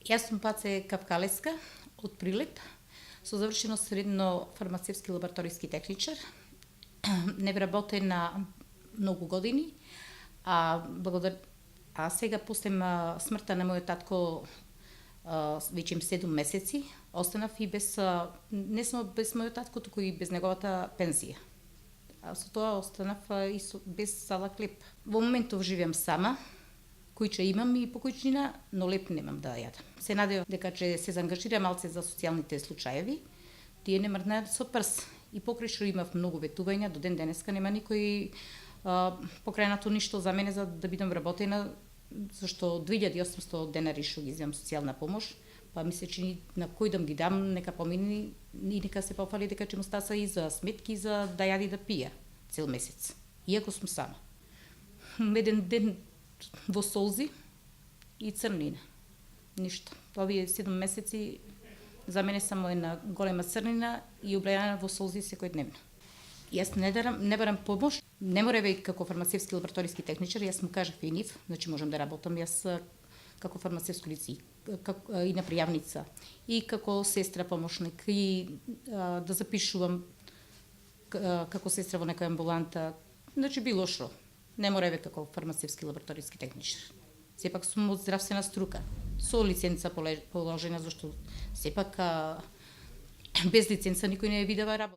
Јас сум Паце Кавкалеска од Прилеп, со завршено средно фармацевски лабораториски техничар. Не вработен на многу години, а сега после смртта на мојот татко веќе 7 месеци останав и без не само без мојот татко, туку и без неговата пензија. А со тоа останав и без сала хлеб. Во моментов живеам сама, кујче имам и покујчина, но леп немам да јадам. Се надевам дека ќе се заангажира малце за социјалните случаеви, тие не мрднаат со прс. И покрај што имав многу ветувања, до ден денеска нема никој покренато ништо за мене за да бидам вработена, зашто 2800 денари што ги земам социјална помош, па ми се чини на кој да ги дам, нека помини и нека се пофали дека ќе му стаса и за сметки, за да јади да пија цел месец. Иако сум сама. Еден ден во солзи и црнина. Ништо. Овие 7 месеци за мене само една голема црнина и облејана во солзи секојдневно. Јас не барам помош, не мора веќе како фармацевски лабораториски техничар, јас му кажав и нив, значи можам да работам јас како фармацевско лице и на пријавница, и како сестра помошник, и да запишувам како сестра во некоја амбуланта, значи било што. Не мора веќе како фармацевски лабораториски техничар. Сепак сум од здравствена струка, со лиценца положена, зашто сепак без лиценца никој не видава работа.